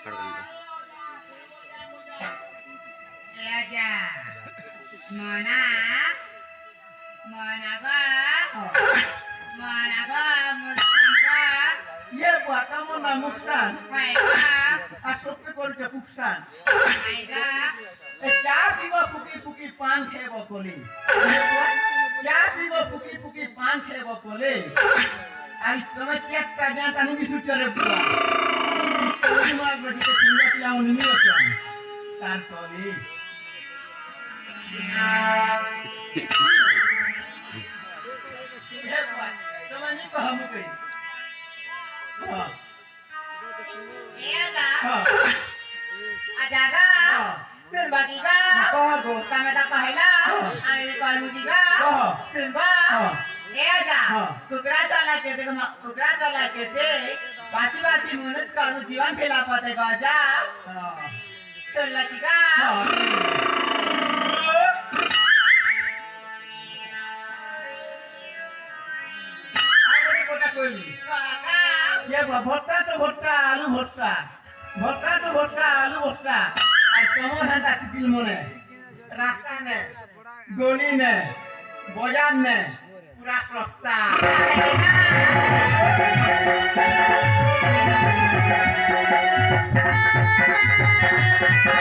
Aja. Mana? Mana ba? Mana ba? Mustafa. Ye buat kamu namusan. Baiklah. Asok ke kol jepuksan. Baiklah. Char dibo puki pan khebo koli. Ye buat char dibo puki pan khebo koli. Ari tome chekta janta ni bisu chore buat. Koli mar bodi ke tinggal tiang ni miocam. Tar koli. Ye buat. Tome ni kahamu kei. Aja. Ha. Aja ga. Serbagi ga. Kahago. Kami tak kahila. Ani kalau juga. Serba. Aja. Kukra cala kete kukra cala kete. Basi mulut kalau jiwan khela pate gaja. Serlati ga. Ari kota koli. ये भट्टा तो भट्टा आलू भट्टा भट्टा तो भट्टा आलू भट्टा আর কেমন হাঁটা কিল মনে রাস্তা নে গলি নে বাজার নে পুরা প্রস্তা Aja.